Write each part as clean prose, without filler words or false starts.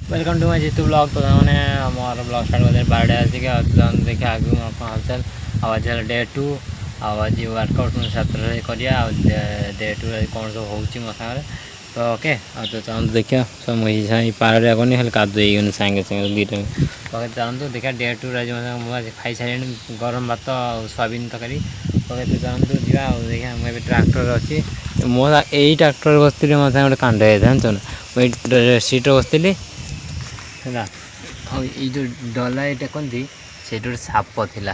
Welcome to my Jitu blog. तो मैंने हमारा ब्लॉग स्टार्ट कर 12 देखिए देखिए आगे मैं हालचाल आज डे 2 आज वर्कआउट मैं छात्र करिया डे 2 कौन सब होची मो सारे तो ओके तो चलते देखिए सब मुझे पारे आगनी खाली कादुन सागे सागे दुईटा ओके चलते देखिए डे 2 खाई सारे गरम भात सोयाबीन तरकारी ओके तो चलते जा देखिए मुझे ट्राक्टर अच्छी मो यही ट्राक्टर बसती मो गोटे कांड जानच ना मुझे सीट्रे बसती है जो डला ये कहती से गोटे साप था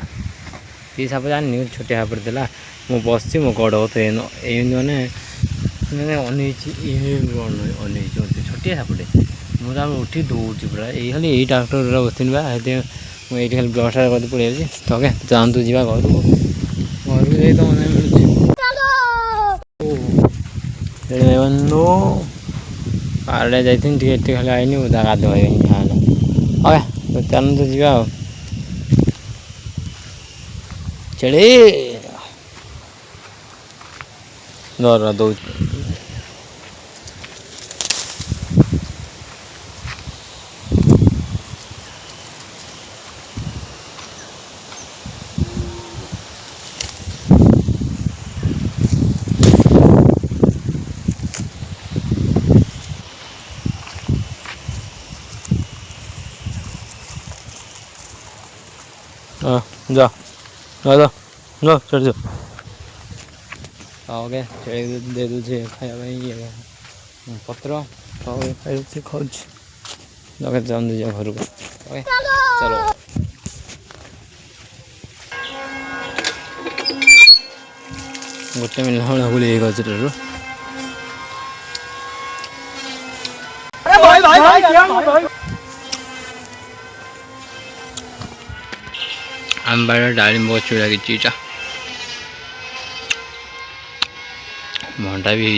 ये साप जानी छोटिया साप था मु बस मो गड़ मैंने मैंने अनई छोटिया सापटे मुझे उठी दौड़ी पूरा ये खाली यही ट्राक्टर बसती मुझे खाली ब्लड स्टार्ट कर पड़े जाऊँगी तो ओके जातु जा घर को जाए तो मैंने मिलूँ पारे जाती खाली आईनी उदा गाधो ओके तो चलते जा चढ़े दौड़ दौड़ जा जा जा जा चढ़ जा ओके चढ़े दे दूचे खाया पत्र खाऊ ओके जाऊँ जा घर को ओके चलो गोटे मिला भाई बुले गजरू आम बाड़ डालिम गछ लगी भंटा भी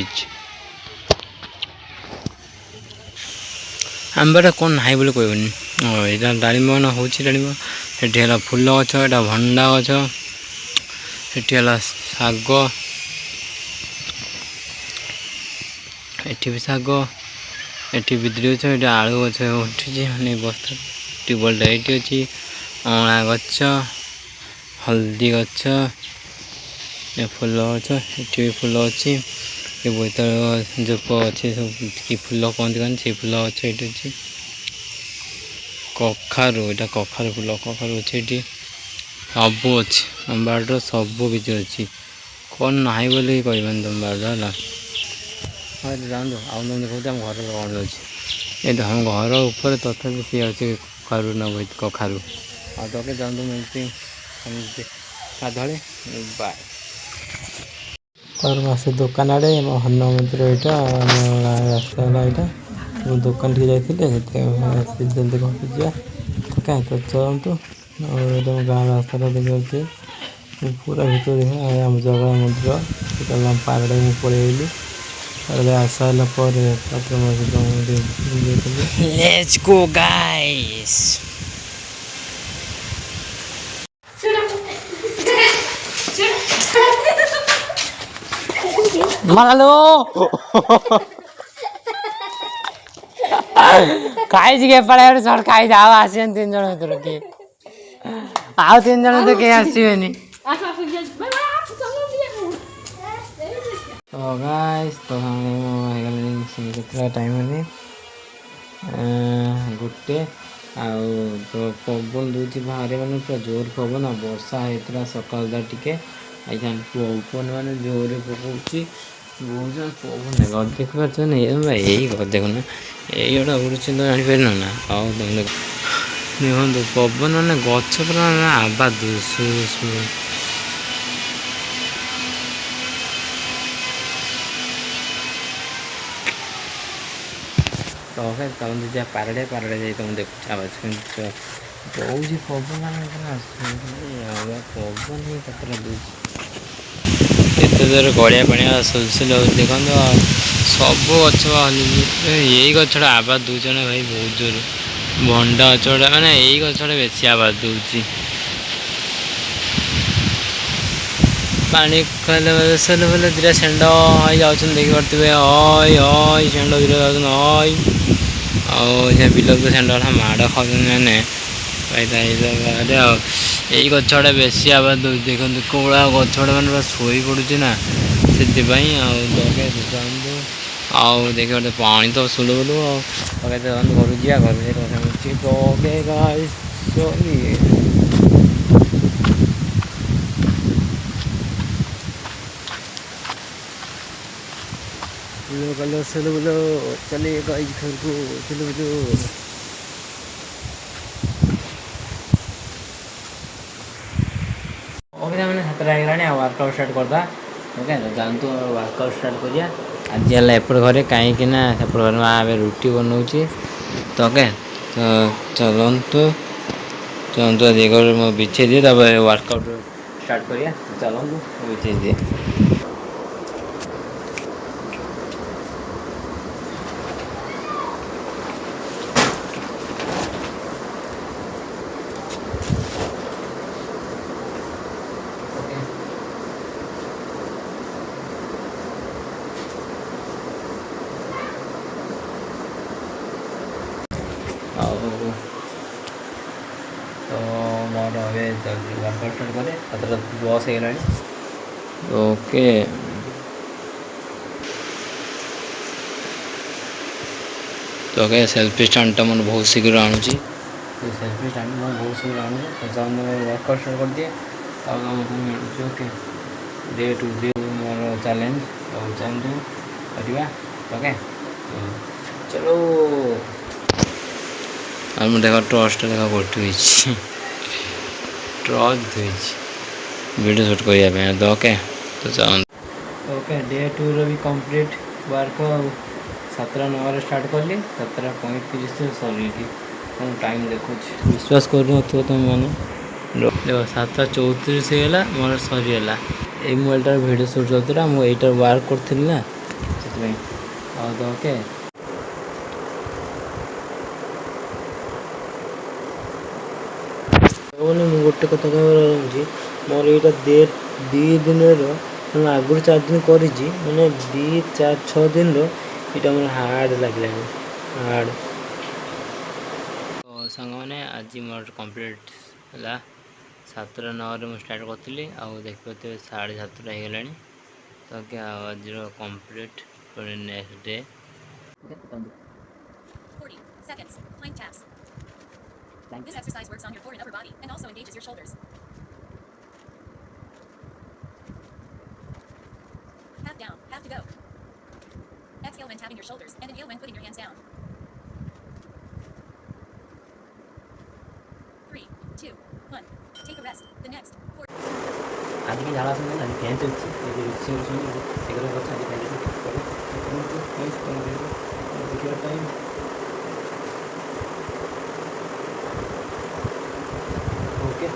आम बाड़ कौन ना बोले कहबनी यहाँ डालिम मन हो डालिम फूल गछ यहाँ भंडा गछ ये शाग एटी भी शाग एटी बिद्री गछ ये आलू गछ उठी मैंने बस्ता ट्यूबवेल ये अच्छी अँला गछ हल्दी गछ ये फूल गछ ये भी फूल अच्छी ये बोतल जो अच्छे सब कि फूल कहते कौन से फूल गछ ये अच्छी कखारू यहाँ कखारू फूल कखारू अच्छे ये सब अच्छे आम बाड़ सब किसी अच्छी कौन ना बोले कहबानी तुम बाड़ है हाँ जानतु आम तुम देखो आम घर कौन अच्छे ये हम घर ऊपर तथा सी अच्छे कखारू ना बहुत कखारू आ तो के जानतु मिलती गाधे बाय तार मासे दुकान आड़े हनुमान मंदिर यहाँ रास्ता यहाँ दुकान टी जाते जल्दी घर जा क्या तो चलतु और गाँव रास्ता देखिए पूरा भीतर देखा आम जगह मंदिर पारड़े मुझे पलैली पारे आसाला लेट्स गो गाइस मारो खाई के पड़े सर खाई जाओ आसियन 3 जन भर किए आउ 3 जन तो कहीं आसबेनी तो गाइस तो हम टाइम गोटे तो पवन दूसरी बाहर मैंने पूरा जोर पवन वर्षा होता सकाल टे पवन मैंने जोर पकाऊँगी बहुत पवन गद देख पार्थ यही गद देखना यही गोटे उड़ू तो जापर ना आओ तुम देखो पवन मैंने गच पूरा आवाज तो चलते जा पारड़े जाए तुम देखो आवाज बहुत पवन पवन ही कतरा दूसरी एत जोर गड़िया पानी सुलसुल देखो सब गच यही गचटा आवाज दूचे ना भाई बहुत जोर भंडा गचटा मैंने यही गचटा बेसी आवाज दूची पानी खाले सल बोले दिरा षेंड जाऊँ देखी पारे हय हय षेंड दिरा जाऊँ हय ଆଉ ସେ ବିଲକୁ ସେଣ୍ଡ ମାଡ଼ ଖାଉଛନ୍ତି ମାନେ ପାଇଥାଇରେ ଆଉ ଏଇ ଗଛଟା ବେଶୀ ଆବାଜ ଦେଉଛି ଦେଖନ୍ତୁ କେଉଁଭଳିଆ ଗଛଟା ମାନେ ପୁରା ଶୋଇ ପଡ଼ୁଛି ନା ସେଥିପାଇଁ ଆଉ ଦରକାର ଦେଖନ୍ତୁ ଆଉ ଦେଖି ଗୋଟେ ପାଣି ତ ସୁଲୁ ବୁଲୁ ଆଉ ଘରକୁ ଯିବା ଘରୁ କଥା ମିଳୁଛି कलर सुलु बुलु चलिए गाइस घर को सुलु बुलु ओके मैंने हाथ लागलानी वर्कआउट स्टार्ट करदा ओके जानतु वर्कआउट स्टार्ट करिया आज है एपट घरे कहीं सेपट घर माँ ए रुटी बनाऊँगी तो ओके तो चलतु चलतु आज घर बिछे दिए वर्कआउट स्टार्ट करिया चलतु बिछे दिए तो मोर ए वर्कआउट स्टार्ट करे तथा बस हो गला ओके तो ओके सेल्फी स्टैंड मैंने बहुत शीघ्र आणुची सेल्फी स्टैंड मैं बहुत शीघ्र आणुची तो वर्कआउट स्टार्ट कर दिए मिलूँ okay day to day more challenge और चैलेंज करवा ओके चलो और मैं देखा टॉर्च देखा गोटी टॉर्च वीडियो शूट करने तो ओके तो चल ओके डे टू भी कंप्लीट वर्क 7:09 स्टार्ट कली 7:35 सरी टाइम देखो विश्वास कर तुम मैंने देख 7:34 होगा मोर सरीगला ये मोबाइलटार भिडियो शूट चलता मुझे वर्क करी ना से ओके गोटे कथा कहूँ मोर यहाँ दी दिन आगुरी 4 दिन कर मैंने 2-4-6 दिन यहाँ मोर हार्ड लगे हार्ड तो सांग मैंने आज मोर कंप्लीट है 7:09 मुझे स्टार्ट करी आउ देखिए 7:30 हो गला तो क्या आज complete next day 40 seconds plank taps. This exercise works on your core and upper body and also engages your shoulders. Half down, half to go. Exhale when tapping your shoulders and inhale when putting your hands down. 3, 2, 1. Take a rest. The next 4. आज की झाड़ा सुन आज fan चलती है ये rickshaw सुन एक और अच्छा दिखाई देखिए time okay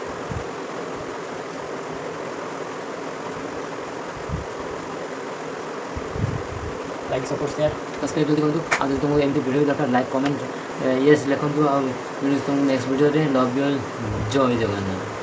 like support share subscribe जल्दी करूँ आज तुमको एमती वीडियो दरकार लाइक कमेंट येस लिखु आ तुमको नेक्स्ट वीडियो लव यू जय जगन्नाथ।